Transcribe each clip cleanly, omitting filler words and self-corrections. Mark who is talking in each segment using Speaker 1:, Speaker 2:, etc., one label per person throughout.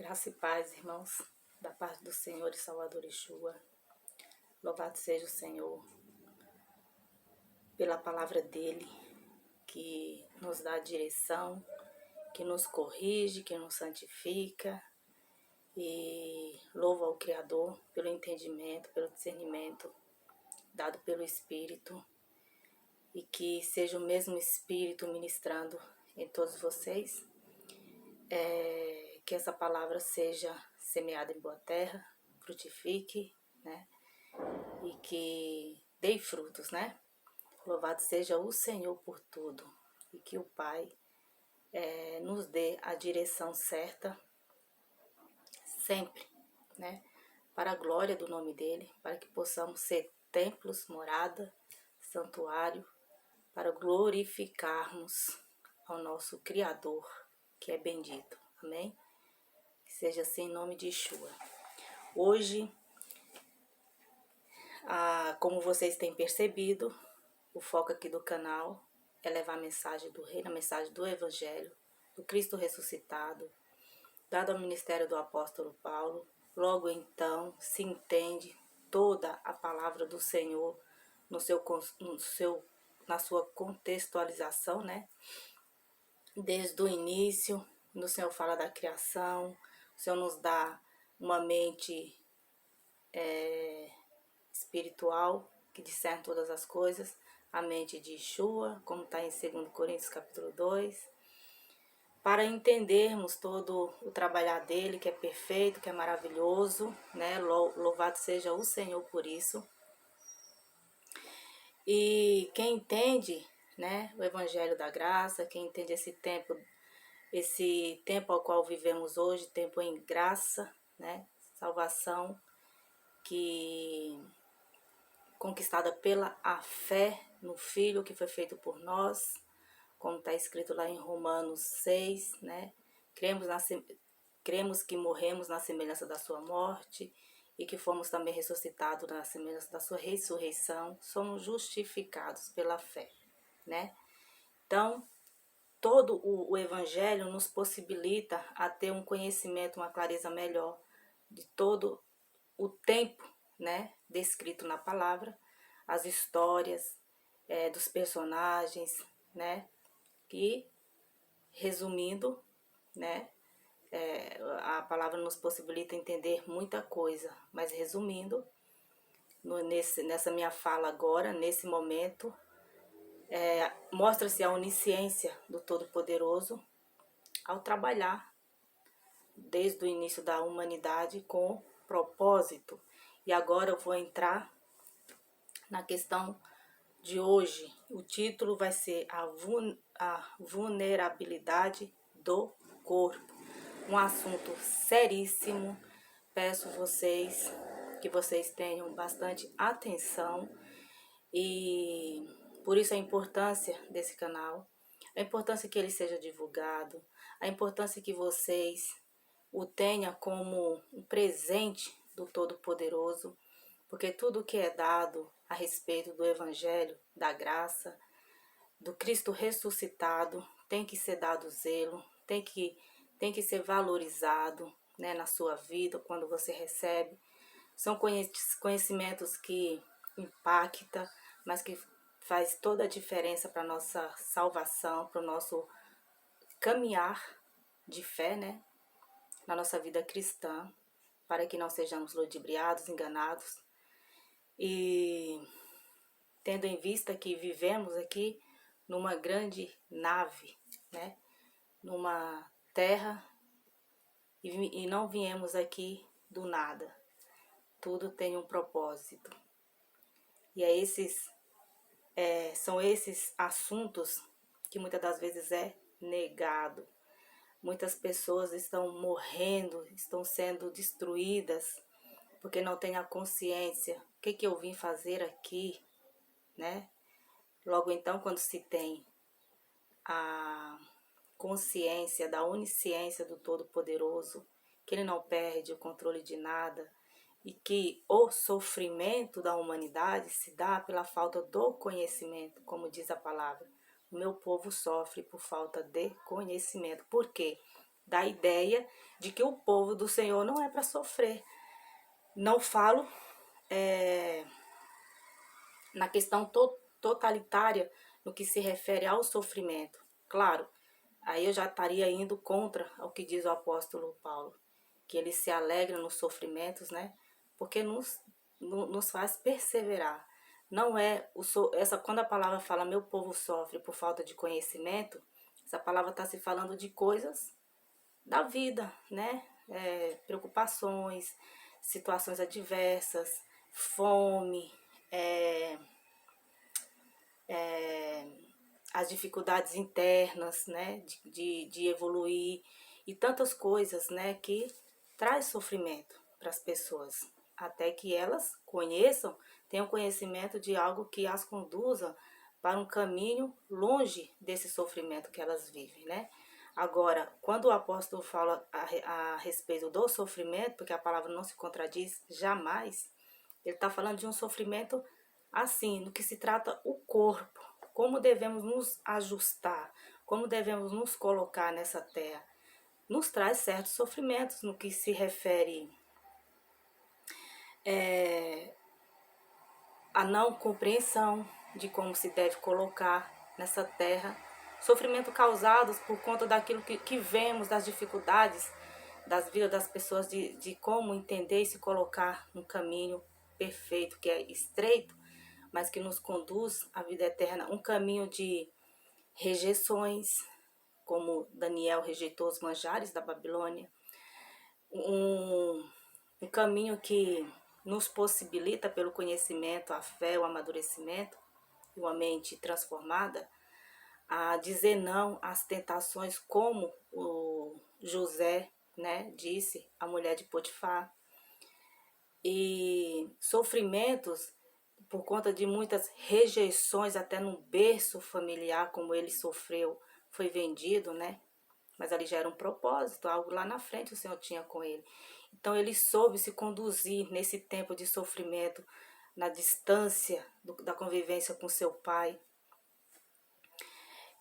Speaker 1: Graça e paz, irmãos, da parte do Senhor e Salvador Yeshua. Louvado seja o Senhor pela palavra dele, que nos dá direção, que nos corrige, que nos santifica. E louvo ao Criador pelo entendimento, pelo discernimento dado pelo Espírito. E que seja o mesmo Espírito ministrando em todos vocês. Que essa palavra seja semeada em boa terra, frutifique, né? E que dê frutos, né? Louvado seja o Senhor por tudo. E que o Pai nos dê a direção certa sempre, né? Para a glória do nome dele, para que possamos ser templos, morada, santuário, para glorificarmos ao nosso Criador, que é bendito. Amém? Que seja assim em nome de Yeshua. Hoje, como vocês têm percebido, o foco aqui do canal é levar a mensagem do reino, a mensagem do Evangelho, do Cristo ressuscitado, dado ao ministério do apóstolo Paulo. Logo então se entende toda a palavra do Senhor na sua contextualização, né? Desde o início, o Senhor fala da criação, o Senhor nos dá uma mente espiritual que discerne todas as coisas, a mente de Yeshua, como está em 2 Coríntios capítulo 2, para entendermos todo o trabalhar dele, que é perfeito, que é maravilhoso, né? Louvado seja o Senhor por isso. E quem entende, né, o Evangelho da Graça, quem entende esse tempo ao qual vivemos hoje, tempo em graça, né, salvação, que conquistada pela a fé no Filho que foi feito por nós, como está escrito lá em Romanos 6, né? Cremos que morremos na semelhança da sua morte e que fomos também ressuscitados na semelhança da sua ressurreição, somos justificados pela fé, né? Então, todo o Evangelho nos possibilita a ter um conhecimento, uma clareza melhor de todo o tempo, né, descrito na palavra, as histórias dos personagens, né, que, resumindo, né, a palavra nos possibilita entender muita coisa, mas resumindo, nessa minha fala agora, nesse momento, mostra-se a onisciência do Todo-Poderoso ao trabalhar desde o início da humanidade com propósito. E agora eu vou entrar na questão de hoje. O título vai ser a vulnerabilidade do corpo. Um assunto seríssimo. Peço que vocês tenham bastante atenção e por isso a importância desse canal, a importância que ele seja divulgado, a importância que vocês o tenham como um presente do Todo-Poderoso, porque tudo que é dado a respeito do Evangelho, da graça, do Cristo ressuscitado, tem que ser dado zelo, tem que ser valorizado, né, na sua vida, quando você recebe. São conhecimentos que impactam, mas que faz toda a diferença para a nossa salvação, para o nosso caminhar de fé, né, na nossa vida cristã, para que não sejamos ludibriados, enganados. E tendo em vista que vivemos aqui numa grande nave, né, numa terra, e não viemos aqui do nada. Tudo tem um propósito. E são esses assuntos que muitas das vezes é negado. Muitas pessoas estão morrendo, estão sendo destruídas, porque não têm a consciência. O que eu vim fazer aqui, né? Logo então, quando se tem a consciência da onisciência do Todo-Poderoso, que ele não perde o controle de nada, e que o sofrimento da humanidade se dá pela falta do conhecimento, como diz a palavra. O meu povo sofre por falta de conhecimento. Por quê? da ideia de que o povo do Senhor não é para sofrer. Não falo na questão totalitária no que se refere ao sofrimento. Claro, aí eu já estaria indo contra o que diz o apóstolo Paulo, que ele se alegra nos sofrimentos, né? Porque nos faz perseverar. Não é quando a palavra fala meu povo sofre por falta de conhecimento, essa palavra está se falando de coisas da vida, né? Preocupações, situações adversas, fome, as dificuldades internas, né? De evoluir e tantas coisas, né? Que traz sofrimento para as pessoas, até que elas conheçam, tenham conhecimento de algo que as conduza para um caminho longe desse sofrimento que elas vivem, né? Agora, quando o apóstolo fala a respeito do sofrimento, porque a palavra não se contradiz jamais, ele está falando de um sofrimento assim, no que se trata o corpo, como devemos nos ajustar, como devemos nos colocar nessa terra. Nos traz certos sofrimentos no que se refere a não compreensão de como se deve colocar nessa terra, sofrimento causados por conta daquilo que vemos, das dificuldades das vidas das pessoas, de como entender e se colocar no caminho perfeito, que é estreito, mas que nos conduz à vida eterna, um caminho de rejeições, como Daniel rejeitou os manjares da Babilônia, um caminho que nos possibilita, pelo conhecimento, a fé, o amadurecimento e uma mente transformada, a dizer não às tentações, como o José, né, disse à mulher de Potifar, e sofrimentos por conta de muitas rejeições, até no berço familiar, como ele sofreu, foi vendido, né? Mas ali já era um propósito, algo lá na frente o Senhor tinha com ele. Então ele soube se conduzir nesse tempo de sofrimento, na distância da convivência com seu pai.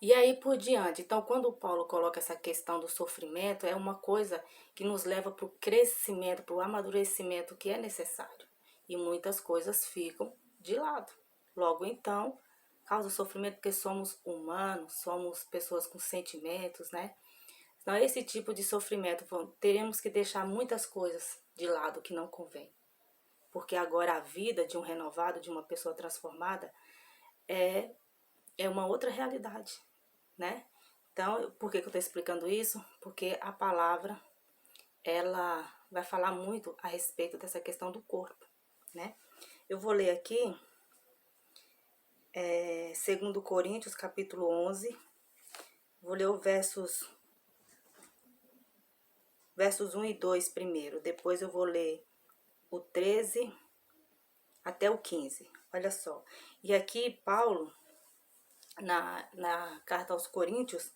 Speaker 1: E aí por diante. Então, quando o Paulo coloca essa questão do sofrimento, é uma coisa que nos leva para o crescimento, para o amadurecimento que é necessário. E muitas coisas ficam de lado. Logo então, causa sofrimento porque somos humanos, somos pessoas com sentimentos, né? Então, esse tipo de sofrimento, teremos que deixar muitas coisas de lado que não convém. Porque agora a vida de um renovado, de uma pessoa transformada, é uma outra realidade, né? Então, por que eu estou explicando isso? Porque a palavra, ela vai falar muito a respeito dessa questão do corpo, né? Eu vou ler aqui, 2 Coríntios, capítulo 11, vou ler os versos 1 e 2 primeiro, depois eu vou ler o 13 até o 15, olha só. E aqui, Paulo, na carta aos Coríntios,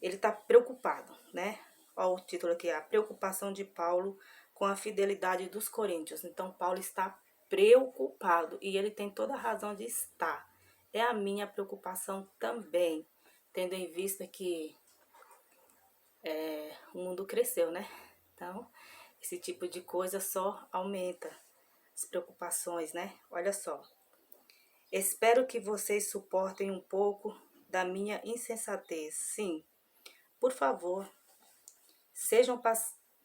Speaker 1: ele está preocupado, né? Olha o título aqui, a preocupação de Paulo com a fidelidade dos coríntios. Então, Paulo está preocupado e ele tem toda a razão de estar. É a minha preocupação também, tendo em vista que o mundo cresceu, né? Então, esse tipo de coisa só aumenta as preocupações, né? Olha só. Espero que vocês suportem um pouco da minha insensatez. Sim, por favor, sejam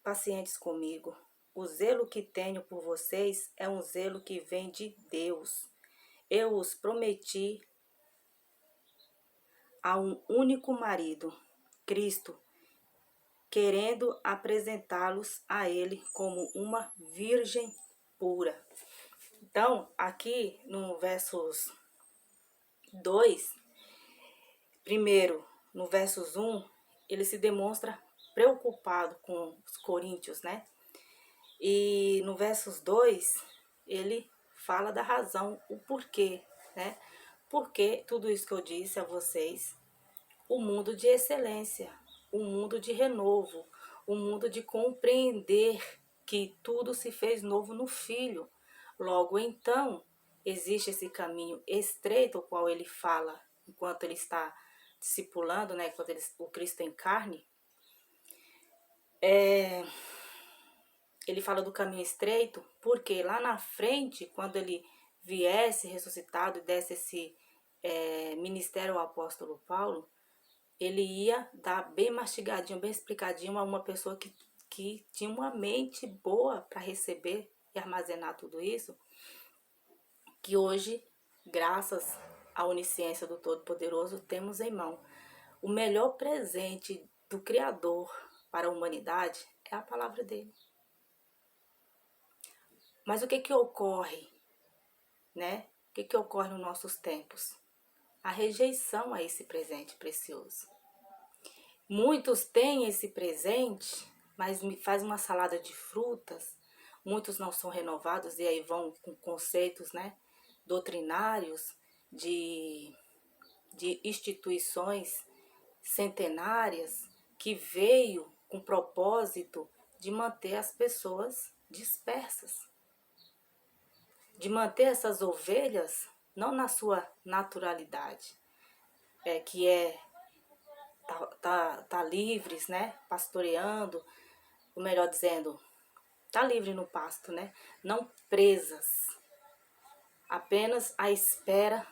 Speaker 1: pacientes comigo. O zelo que tenho por vocês é um zelo que vem de Deus. Eu os prometi a um único marido, Cristo, querendo apresentá-los a Ele como uma virgem pura. Então, aqui no versos 2, primeiro, no versos 1, ele se demonstra preocupado com os coríntios, né? E no versos 2, ele fala da razão, o porquê, né? Porque tudo isso que eu disse a vocês, o mundo de excelência, o mundo de renovo, o mundo de compreender que tudo se fez novo no Filho. Logo então, existe esse caminho estreito, o qual ele fala enquanto ele está discipulando, né? Enquanto o Cristo em carne. Ele fala do caminho estreito, porque lá na frente, quando ele viesse ressuscitado e desse esse ministério ao apóstolo Paulo, ele ia dar bem mastigadinho, bem explicadinho a uma pessoa que tinha uma mente boa para receber e armazenar tudo isso, que hoje, graças à onisciência do Todo-Poderoso, temos em mão. O melhor presente do Criador para a humanidade é a palavra dele. Mas o que ocorre, né? O que ocorre nos nossos tempos? A rejeição a esse presente precioso. Muitos têm esse presente, mas faz uma salada de frutas. Muitos não são renovados e aí vão com conceitos, né, doutrinários de instituições centenárias que veio com o propósito de manter as pessoas dispersas, de manter essas ovelhas não na sua naturalidade, que é tá livres, né, pastoreando, ou melhor dizendo, tá livre no pasto, né, não presas, apenas à espera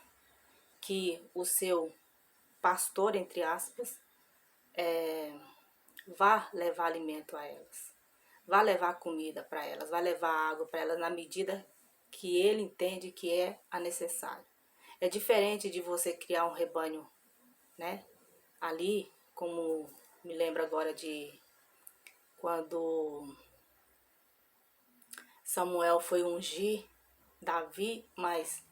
Speaker 1: que o seu pastor, entre aspas, vá levar alimento a elas, vá levar comida para elas, vá levar água para elas na medida que ele entende que é a necessário. É diferente de você criar um rebanho, né, ali, como me lembro agora de quando Samuel foi ungir Davi, mas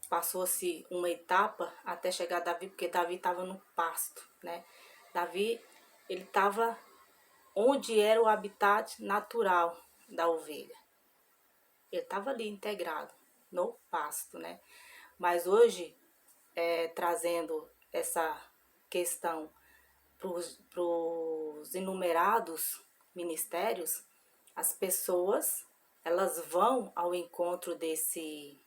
Speaker 1: passou-se uma etapa até chegar a Davi, porque Davi estava no pasto, né? Davi, ele estava onde era o habitat natural da ovelha. Ele estava ali integrado no pasto, né? Mas hoje, trazendo essa questão para os inumerados ministérios, as pessoas, elas vão ao encontro desse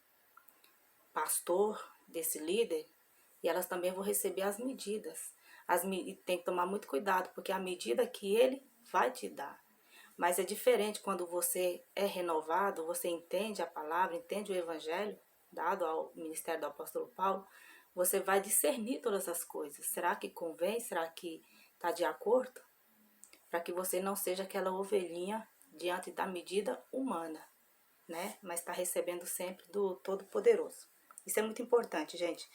Speaker 1: pastor, desse líder, e elas também vão receber as medidas. E tem que tomar muito cuidado, porque é a medida que ele vai te dar. Mas é diferente quando você é renovado, você entende a palavra, entende o evangelho dado ao ministério do apóstolo Paulo, você vai discernir todas as coisas. Será que convém? Será que está de acordo? Para que você não seja aquela ovelhinha diante da medida humana, né? Mas está recebendo sempre do Todo-Poderoso. Isso é muito importante, gente.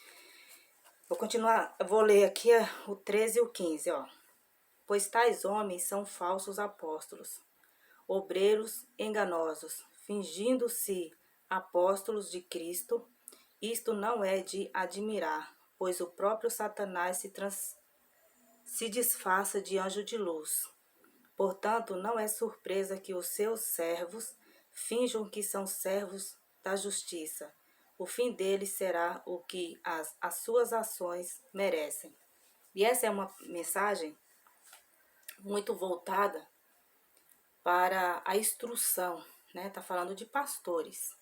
Speaker 1: Vou continuar, vou ler aqui o 13 e o 15, ó. Pois tais homens são falsos apóstolos, obreiros enganosos, fingindo-se apóstolos de Cristo. Isto não é de admirar, pois o próprio Satanás se disfarça de anjo de luz. Portanto, não é surpresa que os seus servos finjam que são servos da justiça. O fim deles será o que as suas ações merecem. E essa é uma mensagem muito voltada para a instrução, né? Tá falando de pastores.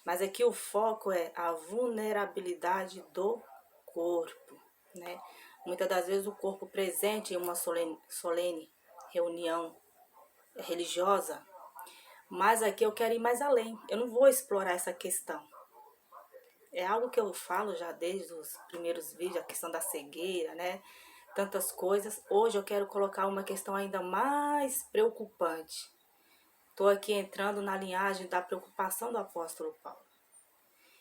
Speaker 1: Mas aqui o foco é a vulnerabilidade do corpo, né? Muitas das vezes o corpo presente em uma solene reunião religiosa, mas aqui eu quero ir mais além. Eu não vou explorar essa questão. É algo que eu falo já desde os primeiros vídeos, a questão da cegueira, né? Tantas coisas. Hoje eu quero colocar uma questão ainda mais preocupante. Estou aqui entrando na linhagem da preocupação do apóstolo Paulo.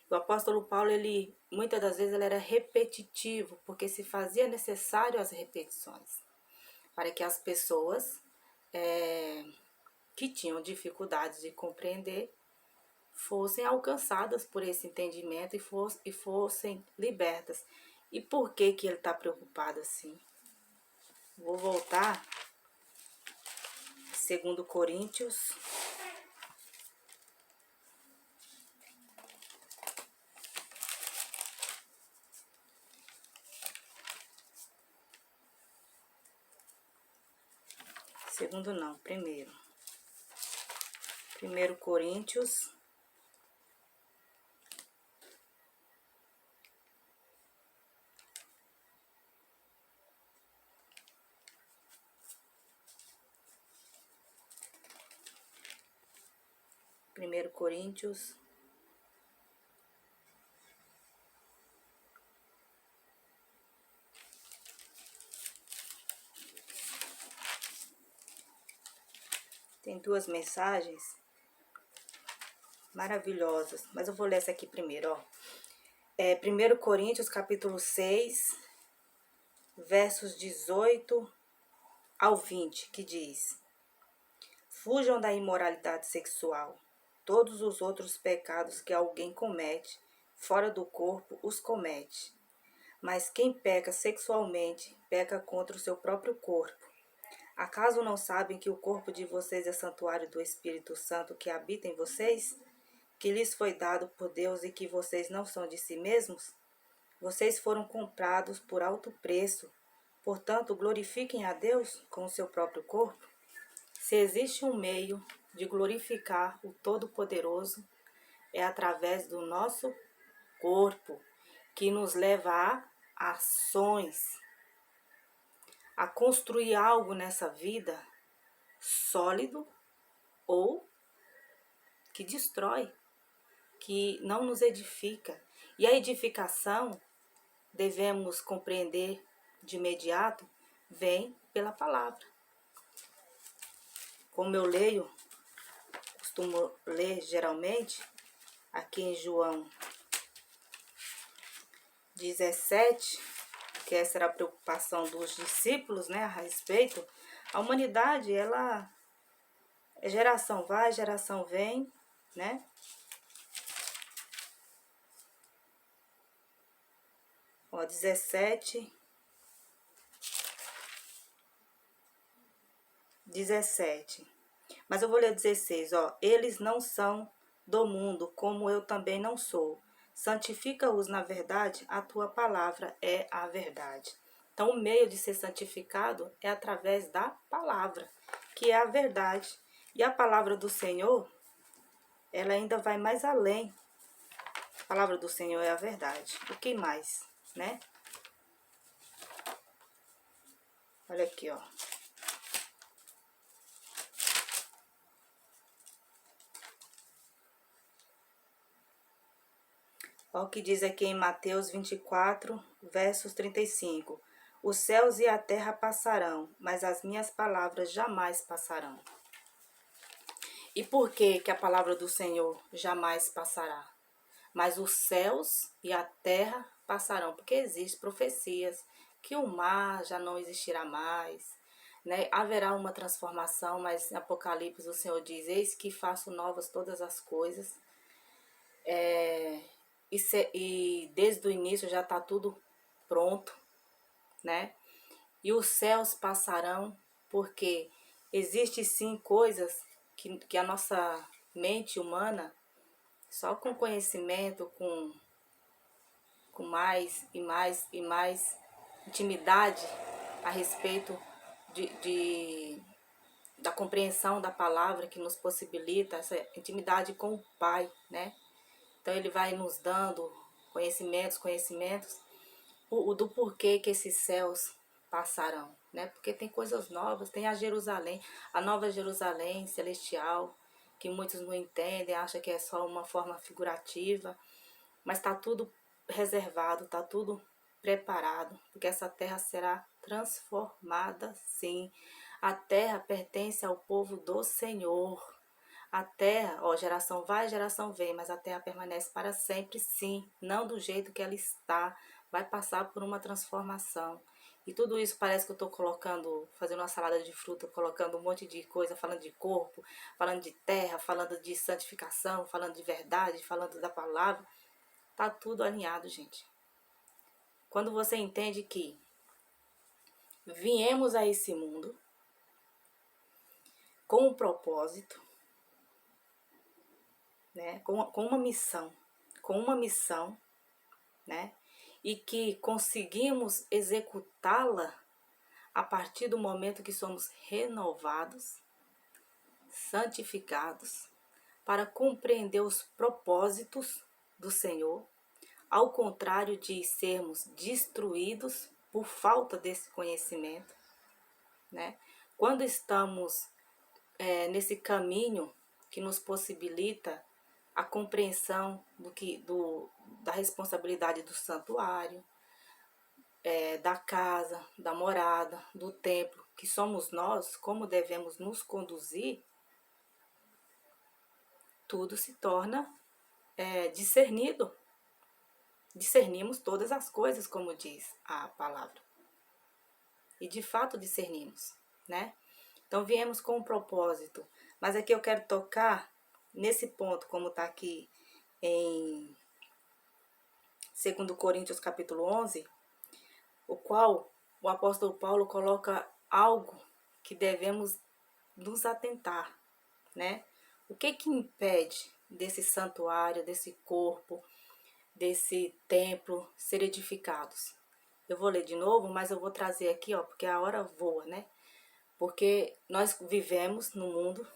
Speaker 1: O apóstolo Paulo, ele muitas das vezes ele era repetitivo, porque se fazia necessário as repetições, para que as pessoas que tinham dificuldades de compreender fossem alcançadas por esse entendimento e fossem libertas. E por que ele está preocupado assim? Vou voltar, 2 Coríntios, segundo não, primeiro. 1 Coríntios, 1 Coríntios. Tem duas mensagens maravilhosas, mas eu vou ler essa aqui primeiro, ó. 1 Coríntios, capítulo 6, versos 18 ao 20, que diz: Fujam da imoralidade sexual. Todos os outros pecados que alguém comete, fora do corpo, os comete. Mas quem peca sexualmente, peca contra o seu próprio corpo. Acaso não sabem que o corpo de vocês é santuário do Espírito Santo que habita em vocês? Que lhes foi dado por Deus e que vocês não são de si mesmos? Vocês foram comprados por alto preço. Portanto, glorifiquem a Deus com o seu próprio corpo. Se existe um meio de glorificar o Todo-Poderoso, é através do nosso corpo, que nos leva a ações, a construir algo nessa vida sólido ou que destrói, que não nos edifica. E a edificação, devemos compreender de imediato, vem pela palavra. Como eu leio, costumo ler geralmente, aqui em João 17, que essa era a preocupação dos discípulos, né, a respeito. A humanidade, ela geração vai, geração vem, né? Ó, 17. Mas eu vou ler 16, ó. Eles não são do mundo, como eu também não sou. Santifica-os na verdade, a tua palavra é a verdade. Então, o meio de ser santificado é através da palavra, que é a verdade. E a palavra do Senhor, ela ainda vai mais além. A palavra do Senhor é a verdade. O que mais, né? Olha aqui, ó. Olha o que diz aqui em Mateus 24, versos 35. Os céus e a terra passarão, mas as minhas palavras jamais passarão. E por que que a palavra do Senhor jamais passará? Mas os céus e a terra passarão, porque existem profecias que o mar já não existirá mais, né? Haverá uma transformação, mas em Apocalipse o Senhor diz: Eis que faço novas todas as coisas. E desde o início já está tudo pronto, né? E os céus passarão, porque existe sim coisas que a nossa mente humana, só com conhecimento, com mais e mais e mais intimidade a respeito da compreensão da palavra, que nos possibilita essa intimidade com o Pai, né? Então ele vai nos dando conhecimentos do porquê que esses céus passarão, né? Porque tem coisas novas, tem a nova Jerusalém celestial, que muitos não entendem, acham que é só uma forma figurativa, mas está tudo reservado, está tudo preparado, porque essa terra será transformada, sim. A terra pertence ao povo do Senhor. A terra, ó, geração vai, geração vem, mas a terra permanece para sempre, sim. Não do jeito que ela está, vai passar por uma transformação. E tudo isso parece que eu estou colocando, fazendo uma salada de fruta, colocando um monte de coisa, falando de corpo, falando de terra, falando de santificação, falando de verdade, falando da palavra. Tá tudo alinhado, gente. Quando você entende que viemos a esse mundo com um propósito, né? Com uma missão, né? E que conseguimos executá-la a partir do momento que somos renovados, santificados, para compreender os propósitos do Senhor, ao contrário de sermos destruídos por falta desse conhecimento, né? Quando estamos nesse caminho que nos possibilita a compreensão da responsabilidade do santuário, da casa, da morada, do templo, que somos nós, como devemos nos conduzir, tudo se torna discernido. Discernimos todas as coisas, como diz a palavra. E de fato discernimos, né? Então viemos com um propósito. Mas aqui eu quero tocar nesse ponto, como está aqui em 2 Coríntios capítulo 11, o qual o apóstolo Paulo coloca algo que devemos nos atentar, né? O que impede desse santuário, desse corpo, desse templo ser edificados? Eu vou ler de novo, mas eu vou trazer aqui, ó, porque a hora voa, né? Porque nós vivemos no mundo,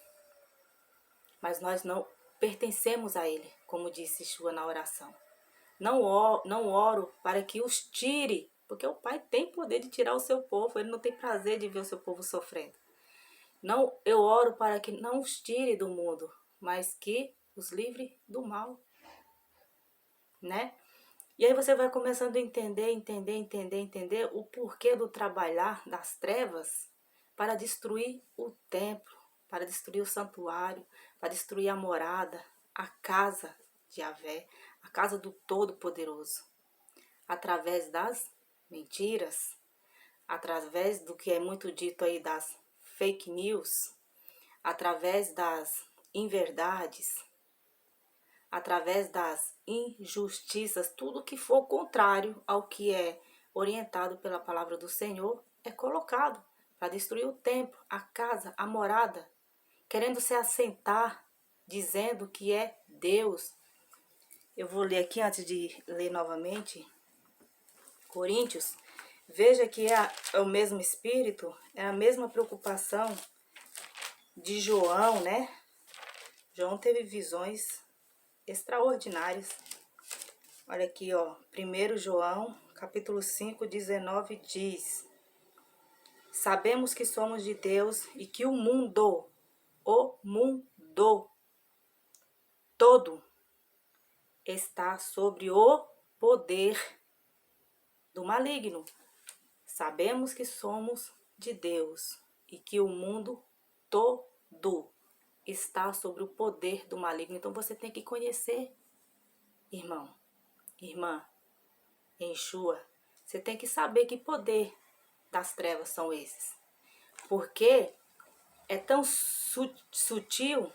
Speaker 1: mas nós não pertencemos a ele, como disse Yeshua na oração. Não oro para que os tire, porque o Pai tem poder de tirar o seu povo, ele não tem prazer de ver o seu povo sofrendo. Não, eu oro para que não os tire do mundo, mas que os livre do mal, né? E aí você vai começando a entender o porquê do trabalhar das trevas para destruir o templo, para destruir o santuário, para destruir a morada, a casa de Yahvé, a casa do Todo-Poderoso. Através das mentiras, através do que é muito dito aí das fake news, através das inverdades, através das injustiças, tudo que for contrário ao que é orientado pela palavra do Senhor é colocado para destruir o templo, a casa, a morada, querendo se assentar, dizendo que é Deus. Eu vou ler aqui antes de ler novamente, Coríntios. Veja que é o mesmo espírito, é a mesma preocupação de João, né? João teve visões extraordinárias. Olha aqui, ó, 1 João, capítulo 5, 19, diz: sabemos que somos de Deus e que o mundo todo está sobre o poder do maligno. Sabemos que somos de Deus e que o mundo todo está sobre o poder do maligno. Então você tem que conhecer, irmão, irmã, Yeshua. Você tem que saber que poder das trevas são esses. Porque é tão sutil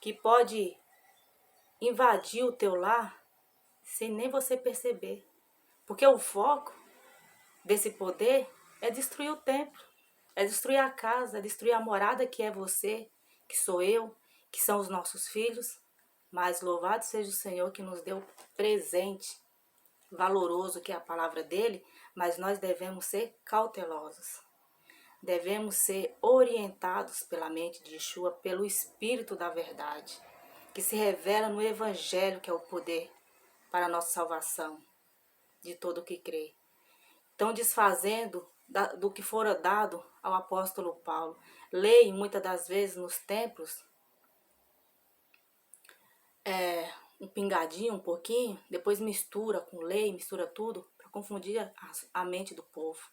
Speaker 1: que pode invadir o teu lar sem nem você perceber. Porque o foco desse poder é destruir o templo, é destruir a casa, é destruir a morada que é você, que sou eu, que são os nossos filhos. Mas louvado seja o Senhor que nos deu presente valoroso, que é a palavra dele, mas nós devemos ser cautelosos. Devemos ser orientados pela mente de Yeshua, pelo Espírito da verdade, que se revela no Evangelho, que é o poder para a nossa salvação de todo o que crê. Então, desfazendo do que fora dado ao apóstolo Paulo. Leem muitas das vezes nos templos um pingadinho, um pouquinho, depois mistura com lei, mistura tudo para confundir a mente do povo.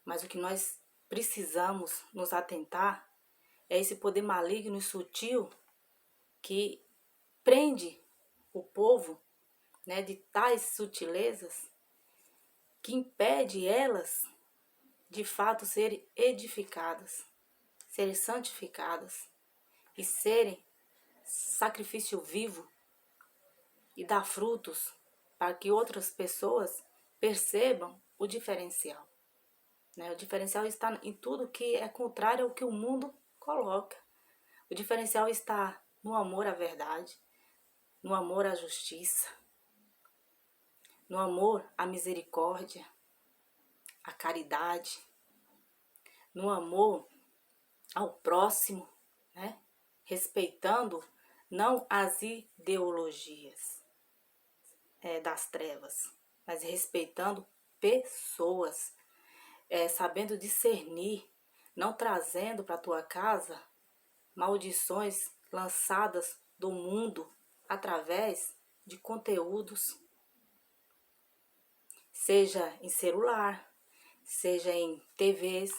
Speaker 1: Mas o que nós precisamos nos atentar é esse poder maligno e sutil que prende o povo, né, de tais sutilezas, que impede elas de fato serem edificadas, serem santificadas e serem sacrifício vivo e dar frutos para que outras pessoas percebam o diferencial. Né? O diferencial está em tudo que é contrário ao que o mundo coloca. O diferencial está no amor à verdade, no amor à justiça, no amor à misericórdia, à caridade, no amor ao próximo, né? Respeitando não as ideologias das trevas, mas respeitando pessoas, sabendo discernir, não trazendo para a tua casa maldições lançadas do mundo através de conteúdos, seja em celular, seja em TVs,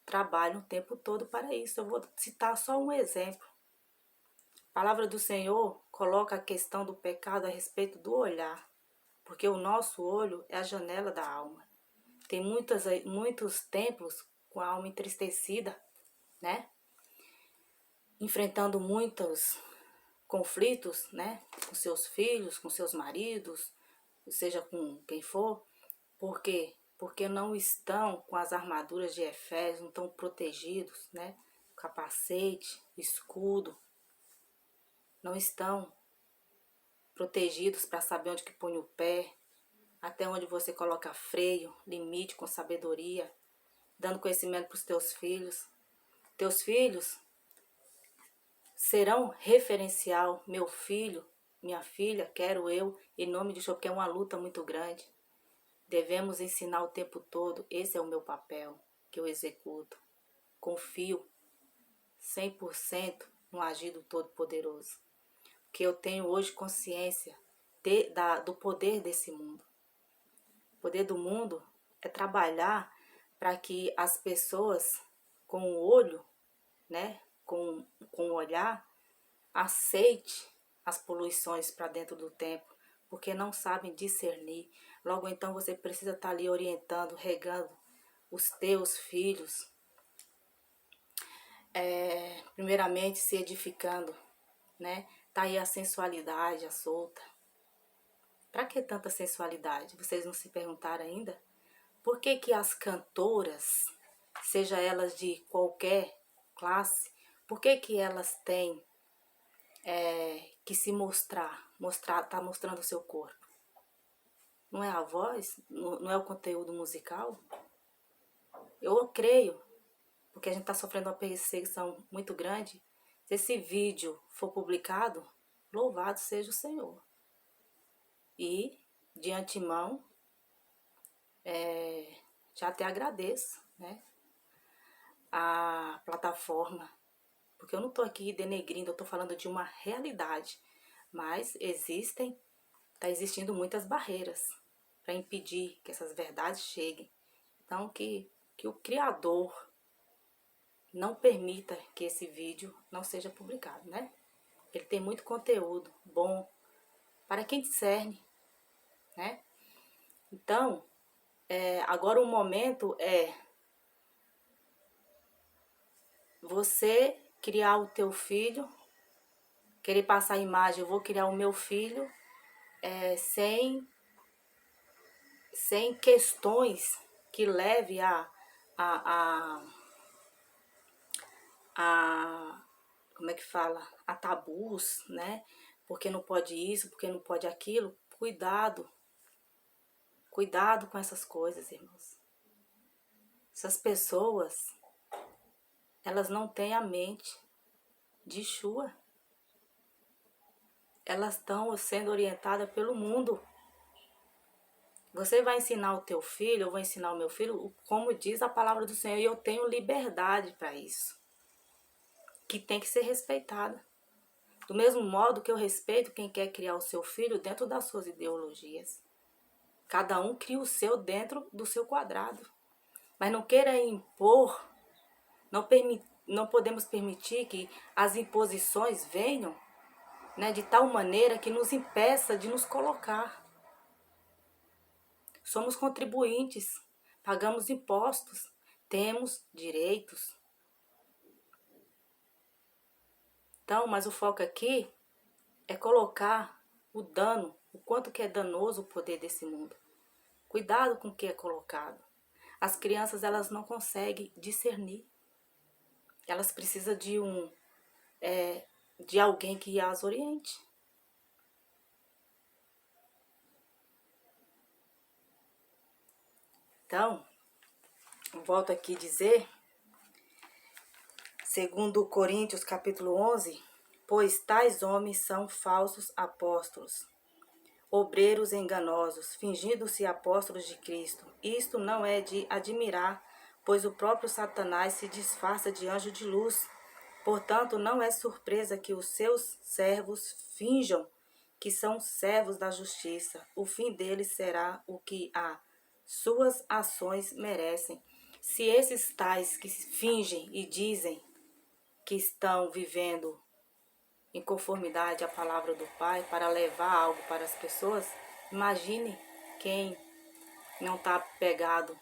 Speaker 1: trabalham o tempo todo para isso. Eu vou citar só um exemplo. A palavra do Senhor coloca a questão do pecado a respeito do olhar, porque o nosso olho é a janela da alma. Tem muitos templos com a alma entristecida, né? Enfrentando muitos conflitos, né? Com seus filhos, com seus maridos, seja com quem for. Por quê? Porque não estão com as armaduras de Efésios, não estão protegidos, né? Capacete, escudo. Não estão protegidos para saber onde que põe o pé, até onde você coloca freio, limite com sabedoria, dando conhecimento para os teus filhos. Teus filhos serão referencial. Meu filho, minha filha, quero eu, em nome de Deus, porque é uma luta muito grande. Devemos ensinar o tempo todo. Esse é o meu papel que eu executo. Confio 100% no agir do Todo-Poderoso. Que eu tenho hoje consciência do poder desse mundo. O poder do mundo é trabalhar para que as pessoas com o olho, né, com o olhar, aceite as poluições para dentro do templo, porque não sabem discernir. Logo então você precisa estar ali orientando, regando os teus filhos, primeiramente se edificando, né? Tá aí a sensualidade, a solta. Para que tanta sensualidade? Vocês não se perguntaram ainda? Por que que as cantoras, seja elas de qualquer classe, por que que elas têm que se tá mostrando o seu corpo? Não é a voz? Não é o conteúdo musical? Eu creio, porque a gente está sofrendo uma perseguição muito grande. Se esse vídeo for publicado, louvado seja o Senhor. E, de antemão, já até agradeço, né, a plataforma, porque eu não estou aqui denegrindo, eu estou falando de uma realidade, mas está existindo muitas barreiras para impedir que essas verdades cheguem. Então, que o Criador não permita que esse vídeo não seja publicado, né? Ele tem muito conteúdo bom para quem discerne, né? Então, agora o momento é você criar o teu filho, querer passar a imagem, eu vou criar o meu filho, sem questões que leve a como é que fala? A tabus, né? Porque não pode isso, porque não pode aquilo. Cuidado. Cuidado com essas coisas, irmãos. Essas pessoas, elas não têm a mente de Yeshua. Elas estão sendo orientadas pelo mundo. Você vai ensinar o teu filho, eu vou ensinar o meu filho, como diz a palavra do Senhor, e eu tenho liberdade para isso, que tem que ser respeitada. Do mesmo modo que eu respeito quem quer criar o seu filho dentro das suas ideologias. Cada um cria o seu dentro do seu quadrado. Mas não queira impor, não podemos permitir que as imposições venham, né, de tal maneira que nos impeça de nos colocar. Somos contribuintes, pagamos impostos, temos direitos. Então, mas o foco aqui é colocar o dano, o quanto que é danoso o poder desse mundo. Cuidado com o que é colocado. As crianças, elas não conseguem discernir. Elas precisam de alguém que as oriente. Então, volto aqui a dizer, segundo Coríntios capítulo 11, pois tais homens são falsos apóstolos, obreiros enganosos, fingindo-se apóstolos de Cristo. Isto não é de admirar, pois o próprio Satanás se disfarça de anjo de luz. Portanto, não é surpresa que os seus servos finjam que são servos da justiça. O fim deles será o que as suas ações merecem. Se esses tais que fingem e dizem que estão vivendo em conformidade à palavra do Pai para levar algo para as pessoas, imagine quem não está pegado